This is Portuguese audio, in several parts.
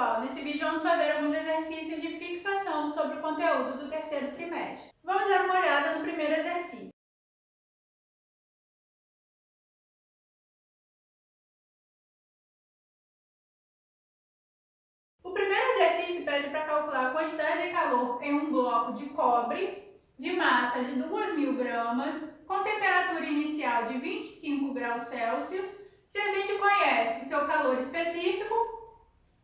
pessoal, nesse vídeo vamos fazer alguns exercícios de fixação sobre o conteúdo do terceiro trimestre. Vamos dar uma olhada no primeiro exercício. O primeiro exercício pede para calcular a quantidade de calor em um bloco de cobre de massa de 2.000 gramas, com temperatura inicial de 25 graus Celsius, se a gente conhece o seu calor específico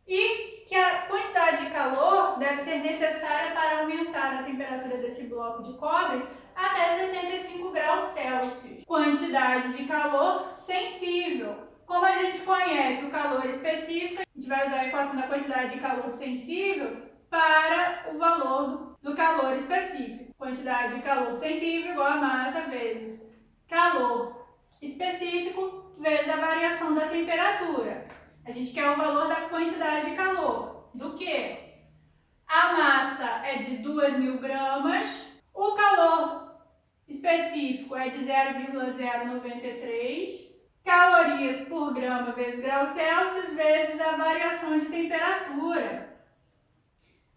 e que a quantidade de calor deve ser necessária para aumentar a temperatura desse bloco de cobre até 65 graus Celsius. Quantidade de calor sensível. Como a gente conhece o calor específico, a gente vai usar a equação da quantidade de calor sensível para o valor do calor específico. Quantidade de calor sensível igual a massa vezes calor específico vezes a variação da temperatura. A gente quer o valor da quantidade de calor. Do que? A massa é de 2.000 gramas, o calor específico é de 0,093 calorias por grama vezes graus Celsius vezes a variação de temperatura.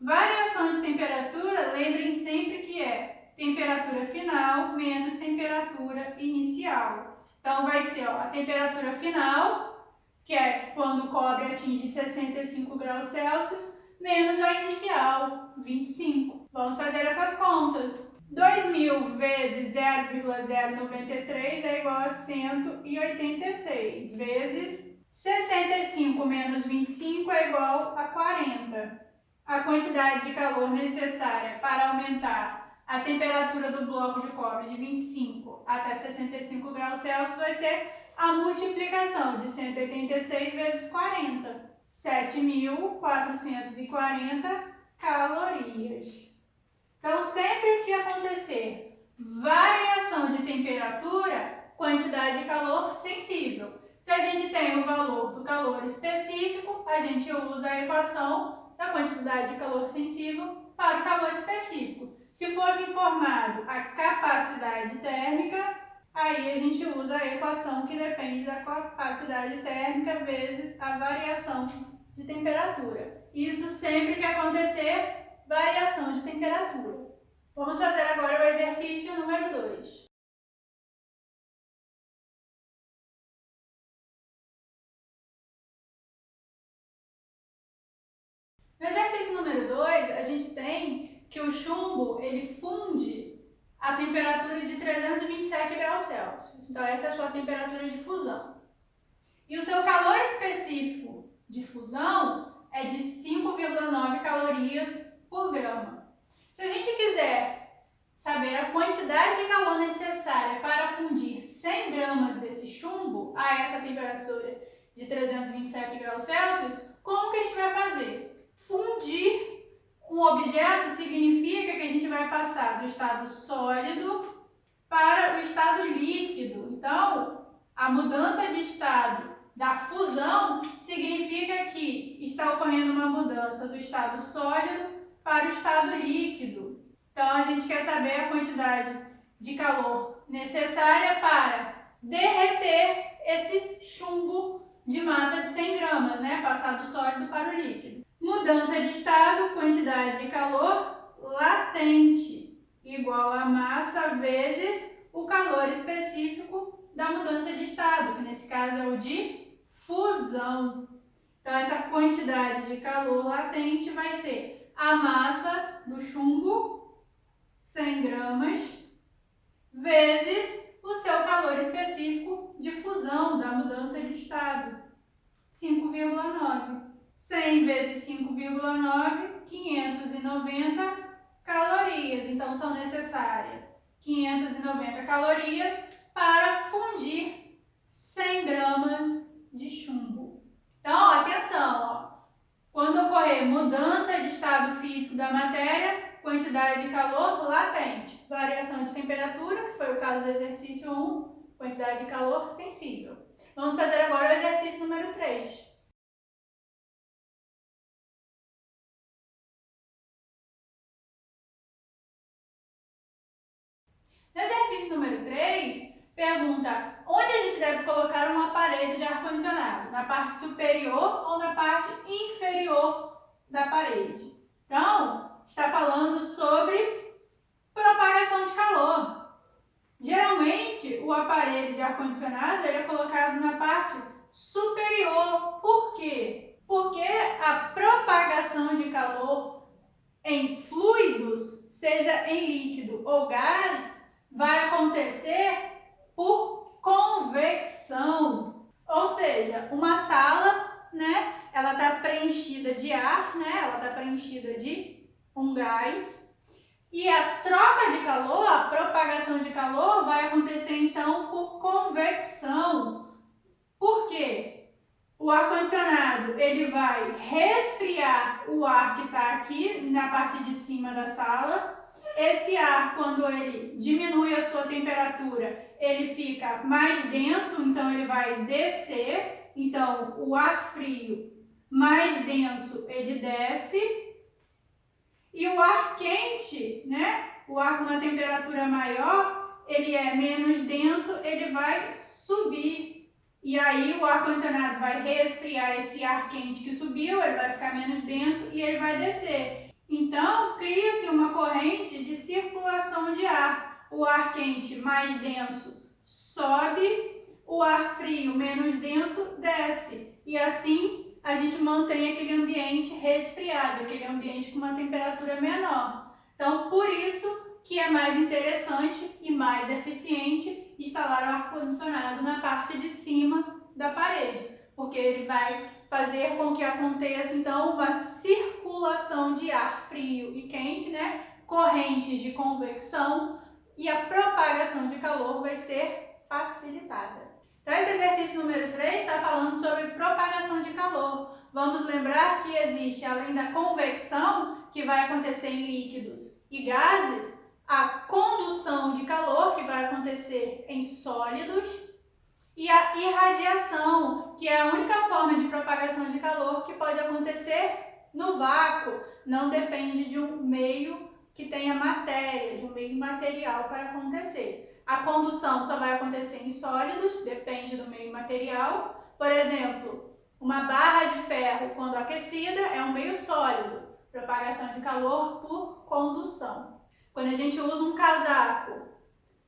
Variação de temperatura, lembrem sempre que é temperatura final menos temperatura inicial. Então, vai ser a temperatura final, que é quando o cobre atinge 65 graus Celsius, menos a inicial, 25. Vamos fazer essas contas. 2.000 vezes 0,093 é igual a 186, vezes 65 menos 25 é igual a 40. A quantidade de calor necessária para aumentar a temperatura do bloco de cobre de 25 até 65 graus Celsius vai ser a multiplicação de 186 vezes 40, 7.440 calorias. Então, sempre que acontecer variação de temperatura, quantidade de calor sensível. Se a gente tem o valor do calor específico, a gente usa a equação da quantidade de calor sensível para o calor específico. Se fosse informado a capacidade térmica, aí a gente usa a equação que depende da capacidade térmica vezes a variação de temperatura. Isso sempre que acontecer variação de temperatura. Vamos fazer agora o exercício número 2. No exercício número 2, a gente tem que o chumbo ele funde a temperatura de 327 graus Celsius. Então, essa é a sua temperatura de fusão. E o seu calor específico de fusão é de 5,9 calorias por grama. Se a gente quiser saber a quantidade de calor necessária para fundir 100 gramas desse chumbo a essa temperatura de 327 graus Celsius, como que a gente vai fazer? Fundir um objeto significa que a gente vai passar do estado sólido para o estado líquido. Então, a mudança de estado da fusão significa que está ocorrendo uma mudança do estado sólido para o estado líquido. Então, a gente quer saber a quantidade de calor necessária para derreter esse chumbo de massa de 100 gramas, né? Passar do sólido para o líquido. Mudança de estado, quantidade de calor latente, igual a massa vezes o calor específico da mudança de estado, que nesse caso é o de fusão. Então, essa quantidade de calor latente vai ser a massa do chumbo, 100 gramas, vezes o seu calor específico de fusão, da mudança de estado, 5,9. 100 vezes 5,9, 590 calorias. Então, são necessárias 590 calorias para fundir 100 gramas de chumbo. Então, atenção, ó. Quando ocorrer mudança de estado físico da matéria, quantidade de calor latente. Variação de temperatura, que foi o caso do exercício 1, quantidade de calor sensível. Vamos fazer agora o exercício número 3. No exercício número 3, pergunta Onde a gente deve colocar um aparelho de ar-condicionado? Na parte superior ou na parte inferior da parede? Então, está falando sobre propagação de calor. Geralmente, o aparelho de ar-condicionado ele é colocado na parte superior. Por quê? Porque a propagação de calor em fluidos, seja em líquido ou gás, vai acontecer por convecção. Ou seja, uma sala, né, ela está preenchida de ar, né, ela está preenchida de um gás, e a troca de calor, a propagação de calor, vai acontecer então por convecção. Por quê? O ar-condicionado ele vai resfriar o ar que está aqui na parte de cima da sala. Esse ar, quando ele diminui a sua temperatura, ele fica mais denso, então ele vai descer. Então, o ar frio mais denso, ele desce. E o ar quente, né? O ar com uma temperatura maior, ele é menos denso, ele vai subir. E aí o ar-condicionado vai resfriar esse ar quente que subiu, ele vai ficar menos denso e ele vai descer. Então, cria-se uma corrente de circulação de ar. O ar quente mais denso sobe, o ar frio menos denso desce. E assim a gente mantém aquele ambiente resfriado, aquele ambiente com uma temperatura menor. Então, por isso que é mais interessante e mais eficiente instalar o ar-condicionado na parte de cima da parede, porque ele vai fazer com que aconteça, então, uma circulação de ar frio e quente, né? Correntes de convecção, e a propagação de calor vai ser facilitada. Então, esse exercício número 3 está falando sobre propagação de calor. Vamos lembrar que existe, além da convecção, que vai acontecer em líquidos e gases, a condução de calor, que vai acontecer em sólidos, e a irradiação, que é a única forma de propagação de calor que pode acontecer no vácuo. Não depende de um meio que tenha matéria, de um meio material para acontecer. A condução só vai acontecer em sólidos, depende do meio material. Por exemplo, uma barra de ferro, quando aquecida, é um meio sólido, propagação de calor por condução. Quando a gente usa um casaco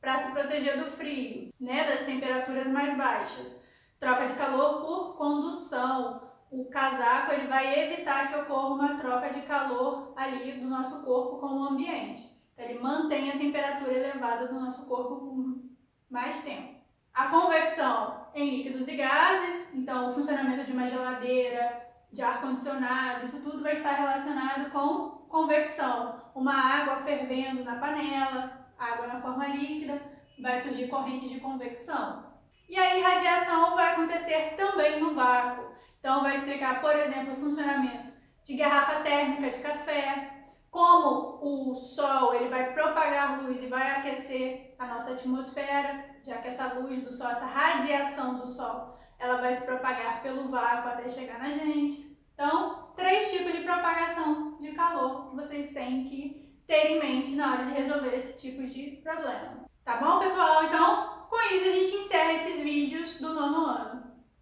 para se proteger do frio, né, das temperaturas mais baixas, troca de calor por condução. O casaco ele vai evitar que ocorra uma troca de calor ali do nosso corpo com o ambiente. Então, ele mantém a temperatura elevada do nosso corpo por mais tempo. A convecção em líquidos e gases, então o funcionamento de uma geladeira, de ar-condicionado, isso tudo vai estar relacionado com convecção. Uma água fervendo na panela, água na forma líquida, vai surgir corrente de convecção. E a irradiação vai acontecer também no vácuo. Então, vai explicar, por exemplo, o funcionamento de garrafa térmica de café, como o sol ele vai propagar luz e vai aquecer a nossa atmosfera, já que essa luz do sol, essa radiação do sol, ela vai se propagar pelo vácuo até chegar na gente. Então, 3 tipos de propagação de calor que vocês têm que ter em mente na hora de resolver esse tipo de problema. Tá bom, pessoal? Então, com isso a gente encerra esses vídeos do 9º ano.